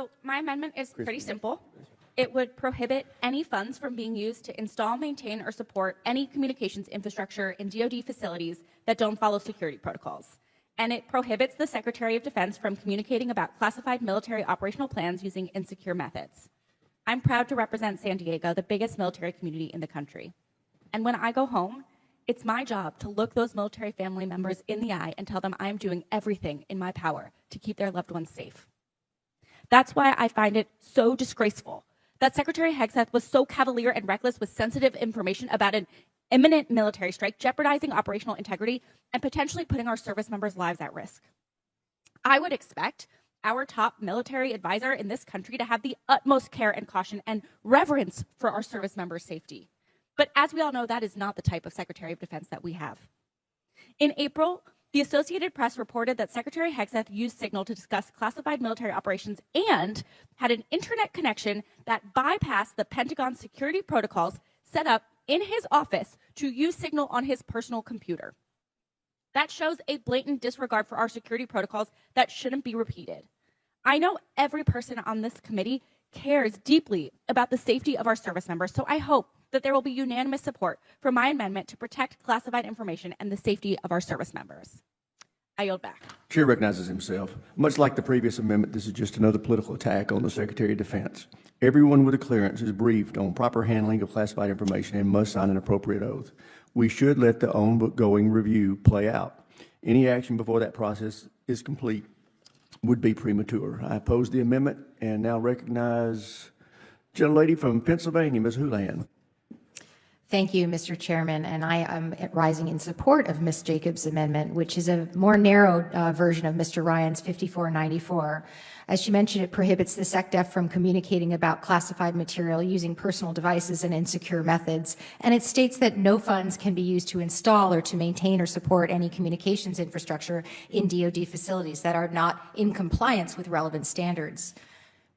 So my amendment is pretty simple. It would prohibit any funds from being used to install, maintain, or support any communications infrastructure in DoD facilities that don't follow security protocols. And it prohibits the Secretary of Defense from communicating about classified military operational plans using insecure methods. I'm proud to represent San Diego, the biggest military community in the country. And when I go home, it's my job to look those military family members in the eye and tell them I'm doing everything in my power to keep their loved ones safe. That's why I find it so disgraceful that Secretary Hegseth was so cavalier and reckless with sensitive information about an imminent military strike, jeopardizing operational integrity and potentially putting our service members' lives at risk. I would expect our top military advisor in this country to have the utmost care and caution and reverence for our service members' safety. But as we all know, that is not the type of Secretary of Defense that we have. In April, the Associated Press reported that Secretary Hegseth used Signal to discuss classified military operations and had an internet connection that bypassed the Pentagon security protocols set up in his office to use Signal on his personal computer. That shows a blatant disregard for our security protocols that shouldn't be repeated. I know every person on this committee cares deeply about the safety of our service members, so I hope that there will be unanimous support for my amendment to protect classified information and the safety of our service members. I yield back. Chair recognizes himself. Much like the previous amendment, this is just another political attack on the Secretary of Defense. Everyone with a clearance is briefed on proper handling of classified information and must sign an appropriate oath. We should let the ongoing review play out. Any action before that process is complete would be premature. I oppose the amendment and now recognize gentlelady from Pennsylvania, Ms. Houlihan. Thank you, Mr. Chairman, and I am rising in support of Ms. Jacobs' amendment, which is a more narrow version of Mr. Ryan's 5494. As she mentioned, it prohibits the SecDef from communicating about classified material using personal devices and insecure methods, and it states that no funds can be used to install or to maintain or support any communications infrastructure in DoD facilities that are not in compliance with relevant standards.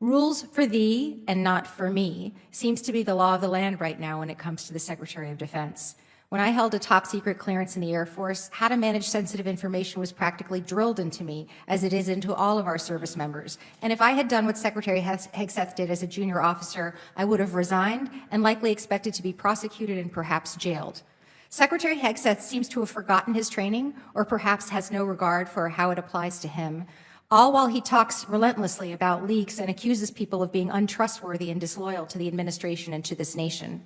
Rules for thee and not for me seems to be the law of the land right now when it comes to the Secretary of Defense. When I held a top secret clearance in the Air Force, how to manage sensitive information was practically drilled into me, as it is into all of our service members. And if I had done what Secretary Hegseth did as a junior officer, I would have resigned and likely expected to be prosecuted and perhaps jailed. Secretary Hegseth seems to have forgotten his training, or perhaps has no regard for how it applies to him, all while he talks relentlessly about leaks and accuses people of being untrustworthy and disloyal to the administration and to this nation.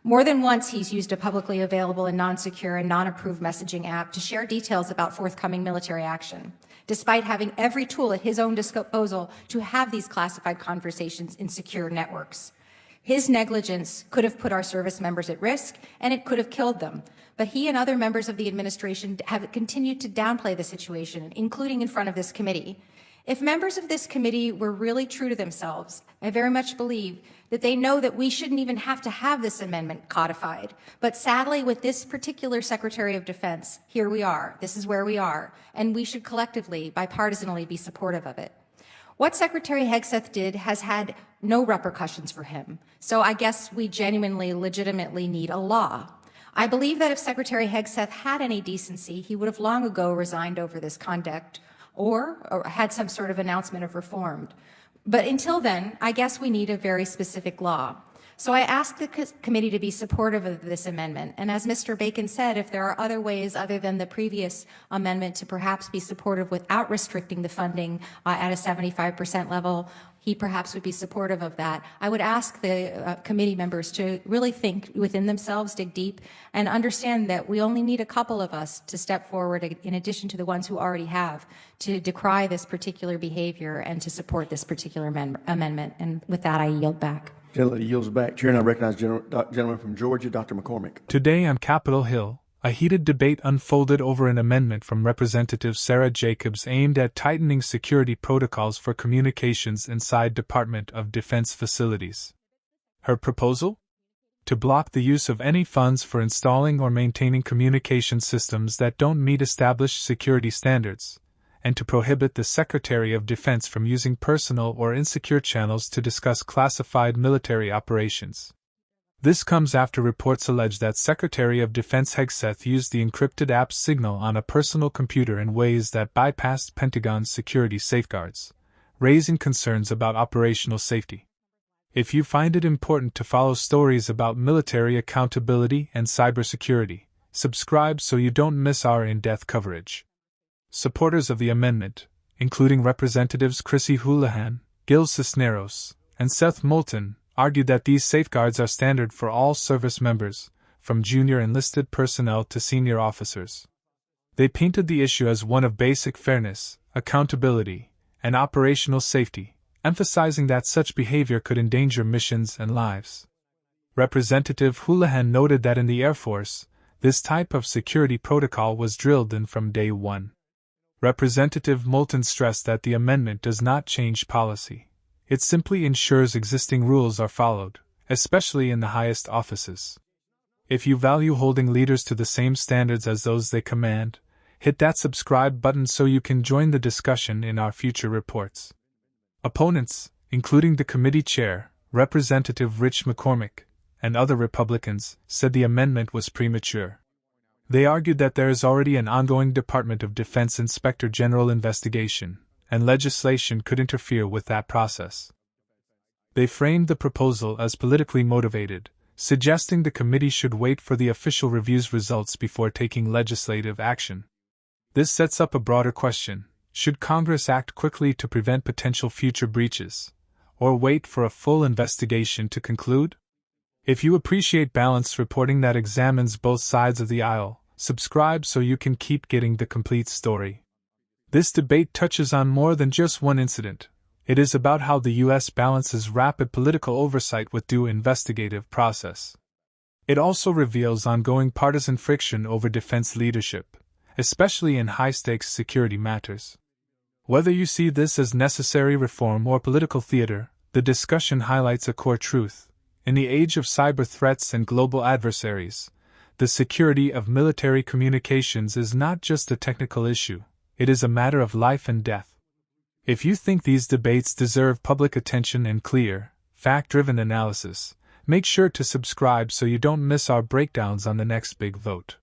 More than once, he's used a publicly available and non-secure and non-approved messaging app to share details about forthcoming military action, despite having every tool at his own disposal to have these classified conversations in secure networks. His negligence could have put our service members at risk, and it could have killed them. But he and other members of the administration have continued to downplay the situation, including in front of this committee. If members of this committee were really true to themselves, I very much believe that they know that we shouldn't even have to have this amendment codified. But sadly, with this particular Secretary of Defense, here we are. This is where we are. And we should collectively, bipartisanly, be supportive of it. What Secretary Hegseth did has had no repercussions for him. So I guess we genuinely, legitimately need a law. I believe that if Secretary Hegseth had any decency, he would have long ago resigned over this conduct or had some sort of announcement of reform. But until then, I guess we need a very specific law. So I ask the committee to be supportive of this amendment. And as Mr. Bacon said, if there are other ways other than the previous amendment to perhaps be supportive without restricting the funding at a 75% level, he perhaps would be supportive of that. I would ask the committee members to really think within themselves, dig deep, and understand that we only need a couple of us to step forward, in addition to the ones who already have, to decry this particular behavior and to support this particular amendment. And with that, I yield back. Gentleman yields back. Chair, and I recognize gentleman from Georgia, Dr. McCormick. Today on Capitol Hill, a heated debate unfolded over an amendment from Representative Sara Jacobs aimed at tightening security protocols for communications inside Department of Defense facilities. Her proposal? To block the use of any funds for installing or maintaining communication systems that don't meet established security standards, and to prohibit the Secretary of Defense from using personal or insecure channels to discuss classified military operations. This comes after reports allege that Secretary of Defense Hegseth used the encrypted app Signal on a personal computer in ways that bypassed Pentagon's security safeguards, raising concerns about operational safety. If you find it important to follow stories about military accountability and cybersecurity, subscribe so you don't miss our in-depth coverage. Supporters of the amendment, including Representatives Chrissy Houlihan, Gil Cisneros, and Seth Moulton, argued that these safeguards are standard for all service members, from junior enlisted personnel to senior officers. They painted the issue as one of basic fairness, accountability, and operational safety, emphasizing that such behavior could endanger missions and lives. Representative Houlihan noted that in the Air Force, this type of security protocol was drilled in from day one. Representative Moulton stressed that the amendment does not change policy. It simply ensures existing rules are followed, especially in the highest offices. If you value holding leaders to the same standards as those they command, hit that subscribe button so you can join the discussion in our future reports. Opponents, including the committee chair, Representative Rich McCormick, and other Republicans, said the amendment was premature. They argued that there is already an ongoing Department of Defense Inspector General investigation, and legislation could interfere with that process. They framed the proposal as politically motivated, suggesting the committee should wait for the official review's results before taking legislative action. This sets up a broader question: should Congress act quickly to prevent potential future breaches, or wait for a full investigation to conclude? If you appreciate balanced reporting that examines both sides of the aisle, subscribe so you can keep getting the complete story. This debate touches on more than just one incident. It is about how the U.S. balances rapid political oversight with due investigative process. It also reveals ongoing partisan friction over defense leadership, especially in high-stakes security matters. Whether you see this as necessary reform or political theater, the discussion highlights a core truth. In the age of cyber threats and global adversaries, the security of military communications is not just a technical issue, it is a matter of life and death. If you think these debates deserve public attention and clear, fact-driven analysis, make sure to subscribe so you don't miss our breakdowns on the next big vote.